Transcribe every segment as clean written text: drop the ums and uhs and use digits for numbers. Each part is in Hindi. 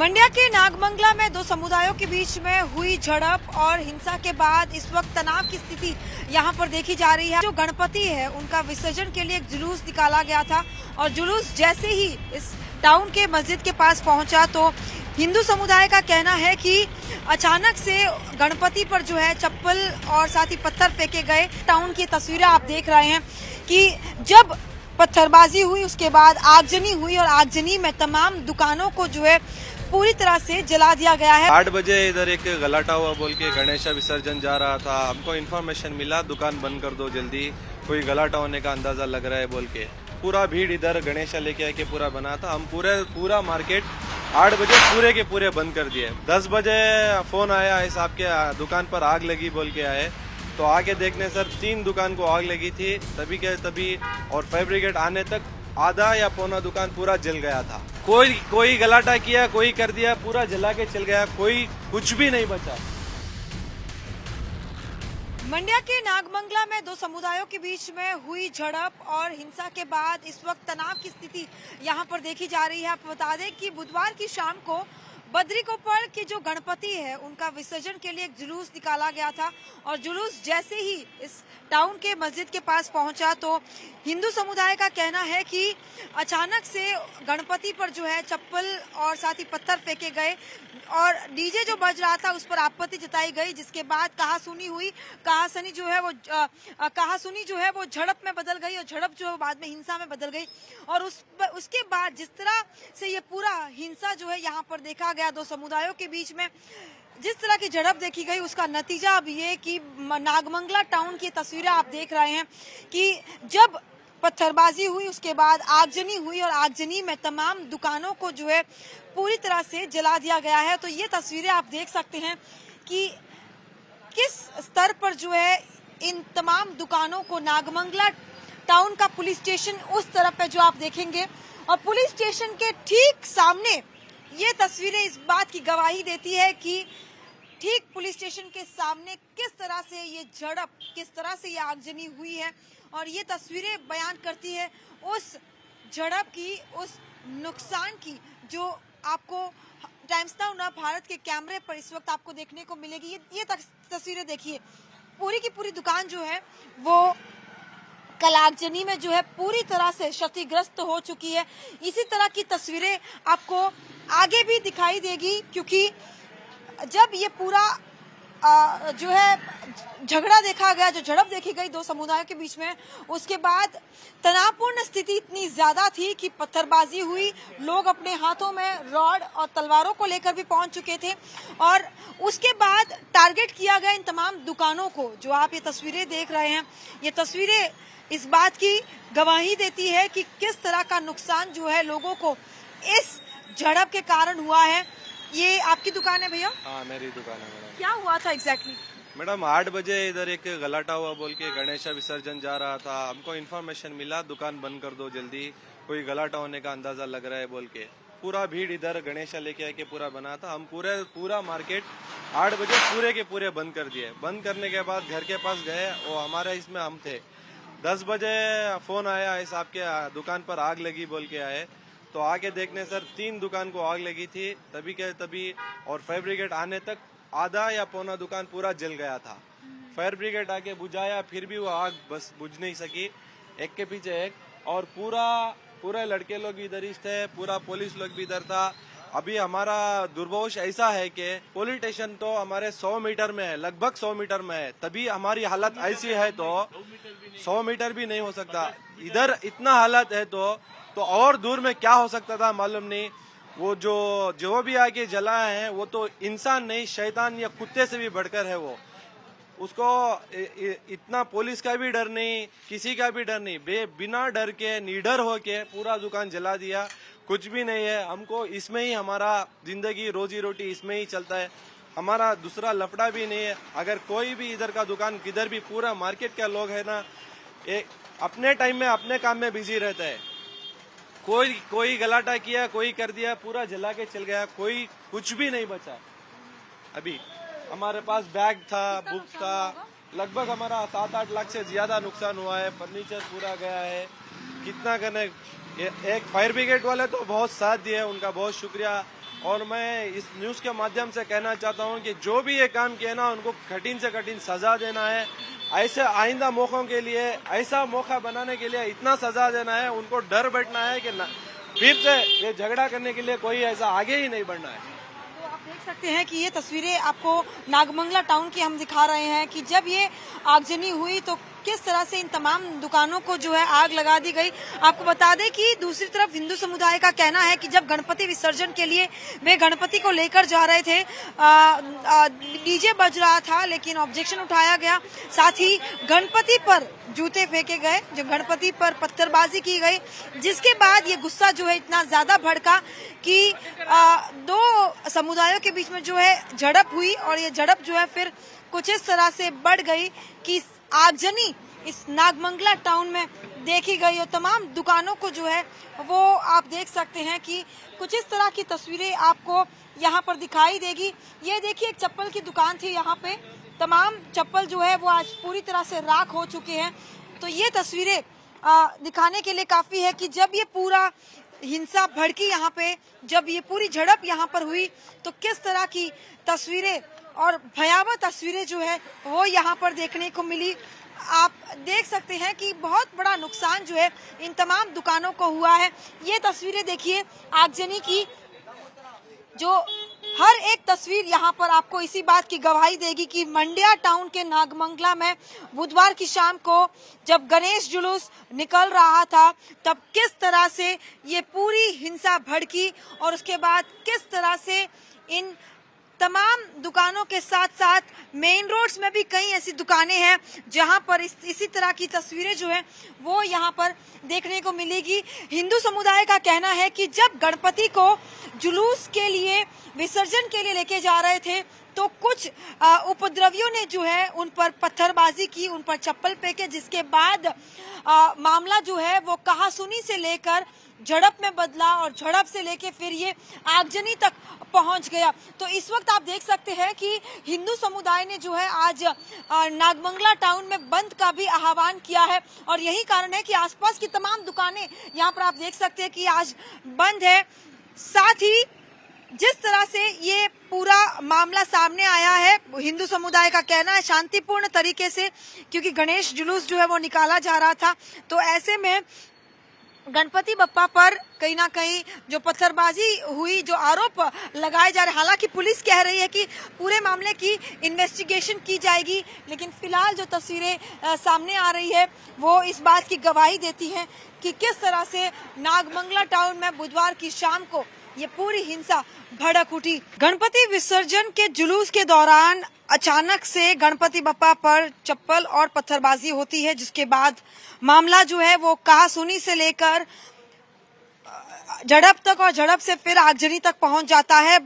मंड्या के नागमंगला में दो समुदायों के बीच में हुई झड़प और हिंसा के बाद इस वक्त तनाव की स्थिति यहां पर देखी जा रही है। जो गणपति है उनका विसर्जन के लिए एक जुलूस निकाला गया था और जुलूस जैसे ही इस टाउन के मस्जिद के पास पहुंचा तो हिंदू समुदाय का कहना है कि अचानक से गणपति पर जो है चप्पल और साथ ही पत्थर फेंके गए। टाउन की तस्वीरें आप देख रहे हैं कि जब पत्थरबाजी हुई उसके बाद आगजनी हुई और आगजनी में तमाम दुकानों को जो है पूरी तरह से जला दिया गया है। 8 बजे इधर एक गलाटा हुआ बोल के गणेश विसर्जन जा रहा था। हमको इन्फॉर्मेशन मिला दुकान बंद कर दो जल्दी, कोई गलाटा होने का अंदाजा लग रहा है बोल के पूरा भीड़ इधर गणेश लेके आके पूरा बना था। हम पूरा मार्केट 8 बजे पूरे के पूरे बंद कर दिए। 10 बजे फोन आया है साहब के दुकान पर आग लगी बोल के आए, तो आके देखने सर 3 दुकान को आग लगी थी तभी के तभी, और फायर ब्रिगेड आने तक आधा या पौना दुकान पूरा जल गया था। कोई गलाटा किया, कोई कर दिया, पूरा जला के चल गया, कोई कुछ भी नहीं बचा। मंड्या के नागमंगला में दो समुदायों के बीच में हुई झड़प और हिंसा के बाद इस वक्त तनाव की स्थिति यहां पर देखी जा रही है। आपको बता दें कि बुधवार की शाम को बद्रीकोपड़ के जो गणपति है उनका विसर्जन के लिए एक जुलूस निकाला गया था और जुलूस जैसे ही इस टाउन के मस्जिद के पास पहुंचा तो हिंदू समुदाय का कहना है कि अचानक से गणपति पर जो है चप्पल और साथ ही पत्थर फेंके गए और डीजे जो बज रहा था उस पर आपत्ति जताई गई, जिसके बाद कहासुनी हुई। कहासुनी जो है वो झड़प में बदल गई और झड़प जो है बाद में हिंसा में बदल गई। और उसके बाद जिस तरह से ये पूरा हिंसा जो है यहाँ पर देखा गया दो समुदायों के बीच में, जिस तरह की झड़प देखी गई उसका नतीजा अब ये कि नागमंगला टाउन की तस्वीरें आप देख रहे हैं कि जब पत्थरबाजी हुई उसके बाद आगजनी हुई और आगजनी में तमाम दुकानों को जो है पूरी तरह से जला दिया गया है। तो ये तस्वीरें आप देख सकते हैं कि किस स्तर पर जो है इन तमाम दुकानों को नागमंगला टाउन का पुलिस स्टेशन उस तरफ है जो आप देखेंगे, और पुलिस स्टेशन के ठीक सामने ये तस्वीरें इस बात की गवाही देती है कि ठीक पुलिस स्टेशन के सामने किस तरह से ये झड़प, किस तरह से ये आगजनी हुई है। और ये तस्वीरें बयान करती है उस झड़प की, उस नुकसान की जो आपको टाइम्स नाउ भारत के कैमरे पर इस वक्त आपको देखने को मिलेगी। ये तस्वीरें देखिए, पूरी की पूरी दुकान जो है वो कल आगजनी में जो है पूरी तरह से क्षतिग्रस्त हो चुकी है। इसी तरह की तस्वीरें आपको आगे भी दिखाई देगी, क्योंकि जब ये पूरा जो है झगड़ा देखा गया, जो झड़प देखी गई दो समुदायों के बीच में, उसके बाद तनावपूर्ण स्थिति इतनी ज्यादा थी कि पत्थरबाजी हुई। लोग अपने हाथों में रॉड और तलवारों को लेकर भी पहुंच चुके थे और उसके बाद टारगेट किया गया इन तमाम दुकानों को। जो आप ये तस्वीरें देख रहे हैं, ये तस्वीरें इस बात की गवाही देती है कि किस तरह का नुकसान जो है लोगों को इस झड़प के कारण हुआ है। ये आपकी दुकान है भैया? हाँ, मेरी दुकान है मैडम। क्या हुआ था एग्जैक्टली? मैडम 8 बजे इधर एक गलाटा हुआ बोल के गणेश विसर्जन जा रहा था। हमको इन्फॉर्मेशन मिला दुकान बंद कर दो जल्दी, कोई गलाटा होने का अंदाजा लग रहा है बोल के पूरा भीड़ इधर गणेश लेके आके पूरा बना था। हम पूरा मार्केट 8 बजे पूरे के पूरे बंद कर दिए। बंद करने के बाद घर के पास गए, वो हमारे इसमें हम थे। 10 बजे फोन आया है साहब के दुकान पर आग लगी बोल के आए, तो आके देखने सर 3 दुकान को आग लगी थी तभी के तभी, और फायर ब्रिगेड आने तक आधा या पौना दुकान पूरा जल गया था। फायर ब्रिगेड आके बुझाया, फिर भी वो आग बस बुझ नहीं सकी, एक के पीछे एक। और पूरा लड़के लोग भी इधर ही थे, पूरा पुलिस लोग भी इधर था। अभी हमारा दुर्भाग्य ऐसा है कि पुलिस स्टेशन तो हमारे 100 मीटर में है, लगभग 100 मीटर में है, तभी हमारी हालत ऐसी है तो 100 मीटर भी नहीं हो सकता। इधर इतना हालत है तो और दूर में क्या हो सकता था मालूम नहीं। वो जो भी आके जला है वो तो इंसान नहीं, शैतान या कुत्ते से भी बढ़कर है। वो उसको इतना पुलिस का भी डर नहीं, किसी का भी डर नहीं, बिना डर के निडर होके पूरा दुकान जला दिया। कुछ भी नहीं है, हमको इसमें ही हमारा जिंदगी रोजी रोटी इसमें ही चलता है, हमारा दूसरा लफड़ा भी नहीं है। अगर कोई भी इधर का दुकान किधर भी, पूरा मार्केट का लोग है ना, अपने टाइम में अपने काम में बिजी रहता है। कोई गलाटा किया, कोई कर दिया, पूरा जला के चल गया, कोई कुछ भी नहीं बचा। अभी हमारे पास बैग था, बुक था, लगभग हमारा 7-8 लाख से ज्यादा नुकसान हुआ है। फर्नीचर पूरा गया है। कितना करने, एक फायर ब्रिगेड वाले तो बहुत साथ दिए, उनका बहुत शुक्रिया। और मैं इस न्यूज के माध्यम से कहना चाहता हूं कि जो भी ये काम किया ना उनको कठिन से कठिन सजा देना है। ऐसे आइंदा मौकों के लिए, ऐसा मौका बनाने के लिए इतना सजा देना है, उनको डर बैठना है कि फिर से ये झगड़ा करने के लिए कोई ऐसा आगे ही नहीं बढ़ना है। तो आप देख सकते हैं कि ये तस्वीरें आपको नागमंगला टाउन की हम दिखा रहे हैं कि जब ये आगजनी हुई तो किस तरह से इन तमाम दुकानों को जो है आग लगा दी गई। आपको बता दें कि दूसरी तरफ हिंदू समुदाय का कहना है कि जब गणपति विसर्जन के लिए वे गणपति को लेकर जा रहे थे, डीजे बज रहा था लेकिन ऑब्जेक्शन उठाया गया। साथ ही गणपति पर जूते फेंके गए, जो गणपति पर पत्थरबाजी की गई, जिसके बाद ये गुस्सा जो है इतना ज्यादा भड़का कि दो समुदायों के बीच में जो है झड़प हुई और ये झड़प जो है फिर कुछ इस तरह से बढ़ गई कि आगजनी इस नागमंगला टाउन में देखी गई और तमाम दुकानों को जो है वो आप देख सकते हैं कि कुछ इस तरह की तस्वीरें आपको यहाँ पर दिखाई देगी। ये देखिए एक चप्पल की दुकान थी, यहाँ पे तमाम चप्पल जो है वो आज पूरी तरह से राख हो चुके हैं। तो ये तस्वीरें दिखाने के लिए काफी है कि जब ये पूरा हिंसा भड़की यहाँ पे, जब ये पूरी झड़प यहाँ पर हुई तो किस तरह की तस्वीरें और भयावह तस्वीरें जो है वो यहाँ पर देखने को मिली। आप देख सकते हैं कि बहुत बड़ा नुकसान जो है इन तमाम दुकानों को हुआ है। ये तस्वीरें देखिए आगजनी की, जो हर एक तस्वीर यहाँ पर आपको इसी बात की गवाही देगी कि मंड्या टाउन के नागमंगला में बुधवार की शाम को जब गणेश जुलूस निकल रहा था तब किस तरह से ये पूरी हिंसा भड़की और उसके बाद किस तरह से इन तमाम दुकानों के साथ साथ मेन रोड्स में भी कई ऐसी दुकानें हैं जहां पर इसी तरह की तस्वीरें जो है वो यहां पर देखने को मिलेगी। हिंदू समुदाय का कहना है कि जब गणपति को जुलूस के लिए, विसर्जन के लिए लेके जा रहे थे तो कुछ उपद्रवियों ने जो है उन पर पत्थरबाजी की, उन पर चप्पल फेंके, जिसके बाद मामला जो है वो कहासुनी से लेकर झड़प में बदला और झड़प से लेके फिर ये आगजनी तक पहुंच गया। तो इस वक्त आप देख सकते हैं कि हिंदू समुदाय ने जो है आज नागमंगला टाउन में बंद का भी आह्वान किया है और यही कारण है कि आसपास की तमाम दुकानें यहाँ पर आप देख सकते हैं कि आज बंद है। साथ ही जिस तरह से ये पूरा मामला सामने आया है, हिंदू समुदाय का कहना है शांतिपूर्ण तरीके से, क्योंकि गणेश जुलूस जो है वो निकाला जा रहा था, तो ऐसे में गणपति बप्पा पर कहीं ना कहीं जो पत्थरबाजी हुई, जो आरोप लगाए जा रहे, हालांकि पुलिस कह रही है कि पूरे मामले की इन्वेस्टिगेशन की जाएगी, लेकिन फिलहाल जो तस्वीरें सामने आ रही है वो इस बात की गवाही देती हैं कि किस तरह से नागमंगला टाउन में बुधवार की शाम को ये पूरी हिंसा भड़क उठी। गणपति विसर्जन के जुलूस के दौरान अचानक से गणपति बप्पा पर चप्पल और पत्थरबाजी होती है, जिसके बाद मामला जो है वो कहासुनी से लेकर झड़प तक और झड़प से फिर आगजनी तक पहुंच जाता है।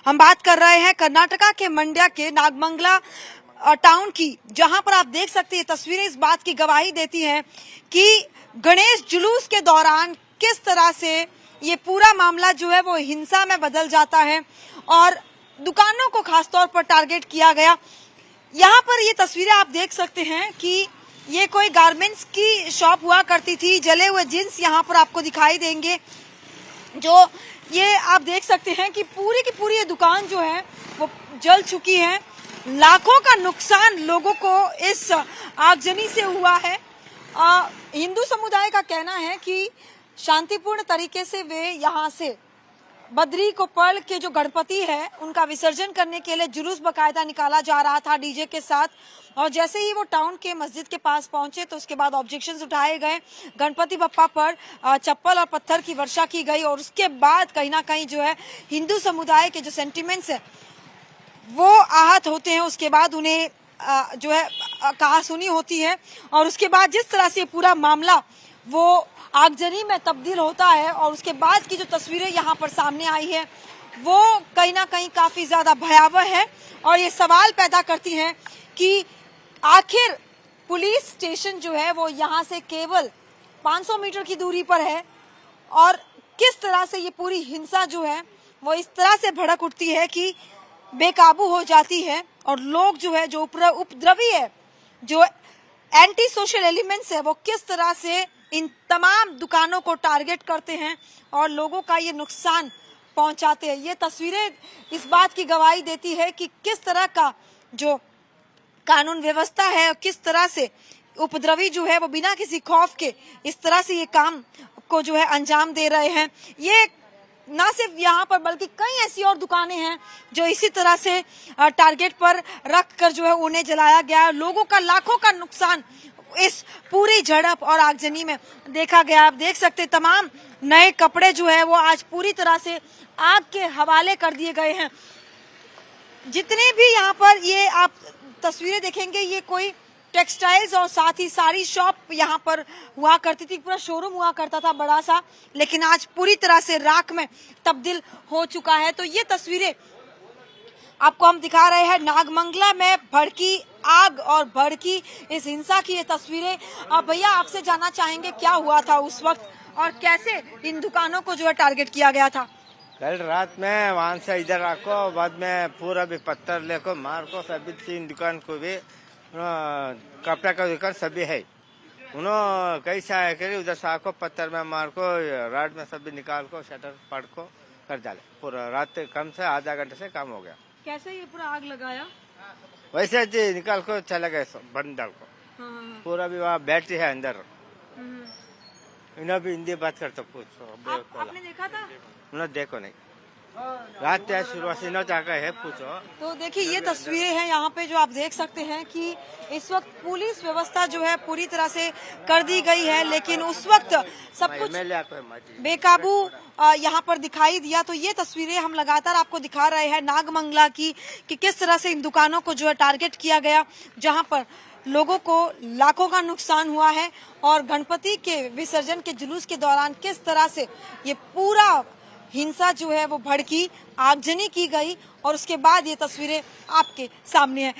हम बात कर रहे हैं कर्नाटका के मंड्या के नागमंगला टाउन की, जहां पर आप देख सकते हैं तस्वीरें इस बात की गवाही देती हैं कि गणेश जुलूस के दौरान किस तरह से ये पूरा मामला जो है वो हिंसा में बदल जाता है और दुकानों को खासतौर पर टारगेट किया गया। यहाँ पर ये तस्वीरें आप देख सकते हैं कि ये कोई गारमेंट्स की शॉप हुआ करती थी। जले हुए जींस यहाँ पर आपको दिखाई देंगे, जो ये आप देख सकते हैं कि पूरी की पूरी ये दुकान जो है वो जल चुकी है। लाखों का नुकसान लोगों को इस आगजनी से हुआ है। हिंदू समुदाय का कहना है कि शांतिपूर्ण तरीके से वे यहाँ से बद्री कोप्पल के जो गणपति है उनका विसर्जन करने के लिए जुलूस बकायदा निकाला जा रहा था डीजे के साथ, और जैसे ही वो टाउन के मस्जिद के पास पहुंचे तो उसके बाद ऑब्जेक्शंस उठाए गए, गणपति बप्पा पर चप्पल और पत्थर की वर्षा की गई और उसके बाद कहीं ना कहीं जो है हिंदू समुदाय के जो सेंटिमेंट्स है वो आहत होते हैं। उसके बाद उन्हें जो है कहासुनी होती है और उसके बाद जिस तरह से पूरा मामला वो आगजनी में तब्दील होता है और उसके बाद की जो तस्वीरें यहाँ पर सामने आई है वो कहीं ना कहीं काफी ज्यादा भयावह है और ये सवाल पैदा करती हैं कि आखिर पुलिस स्टेशन जो है वो यहाँ से केवल 500 मीटर की दूरी पर है और किस तरह से ये पूरी हिंसा जो है वो इस तरह से भड़क उठती है कि बेकाबू हो जाती है और लोग जो है, जो उपद्रवी है, जो एंटी सोशल एलिमेंट्स है, वो किस तरह से इन तमाम दुकानों को टारगेट करते हैं और लोगों का ये नुकसान पहुंचाते हैं। ये तस्वीरें इस बात की गवाही देती है कि किस तरह का जो कानून व्यवस्था है और किस तरह से उपद्रवी जो है वो बिना किसी खौफ के इस तरह से ये काम को जो है अंजाम दे रहे हैं। ये ना सिर्फ यहाँ पर बल्कि कई ऐसी और दुकानें हैं जो इसी तरह से टारगेट पर रख कर जो है उन्हें जलाया गया। लोगों का लाखों का नुकसान इस पूरी झड़प और आगजनी में देखा गया। आप देख सकते तमाम नए कपड़े जो है वो आज पूरी तरह से आग के हवाले कर दिए गए हैं। जितने भी यहाँ पर ये आप तस्वीरें देखेंगे ये कोई टेक्सटाइल्स और साथ ही सारी शॉप यहाँ पर हुआ करती थी, पूरा शोरूम हुआ करता था बड़ा सा, लेकिन आज पूरी तरह से राख में तब्दील हो चुका है। तो ये तस्वीरें आपको हम दिखा रहे हैं नागमंगला में भड़की आग और भड़की इस हिंसा की ये तस्वीरें। अब भैया आपसे जानना चाहेंगे क्या हुआ था उस वक्त और कैसे इन दुकानों को जो है टारगेट किया गया था? कल रात में वहाँ से इधर आको, बाद में पूरा भी पत्थर लेको मार को सभी 3 दुकान को भी कपड़ा का दुकान सभी है। उन्होंने कैसा है कि उधर से आको पत्थर में मार को राड में सभी निकाल को शटर पड़ को कर डाले। पूरा रात कम से आधा घंटे से काम हो गया। कैसे ये पूरा आग लगाया? वैसे जी निकाल को चले गए बंदर को। हाँ। पूरा भी वहाँ बैटरी है अंदर। हम्म। इन्हें भी हिंदी बात करते पूछो। आपने देखा था? उन्हें देखो नहीं, रात क्या शुरू से न जाकर है पूछो। तो देखिए ये तस्वीरें हैं यहाँ पे जो आप देख सकते हैं कि इस वक्त पुलिस व्यवस्था जो है पूरी तरह से कर दी गई है, लेकिन उस वक्त सब कुछ बेकाबू यहाँ पर दिखाई दिया। तो ये तस्वीरें हम लगातार आपको दिखा रहे हैं नागमंगला की कि किस तरह से इन दुकानों को जो है टारगेट किया गया, जहाँ पर लोगों को लाखों का नुकसान हुआ है और गणपति के विसर्जन के जुलूस के दौरान किस तरह से ये पूरा हिंसा जो है वो भड़की, आगजनी की गई और उसके बाद ये तस्वीरें आपके सामने है।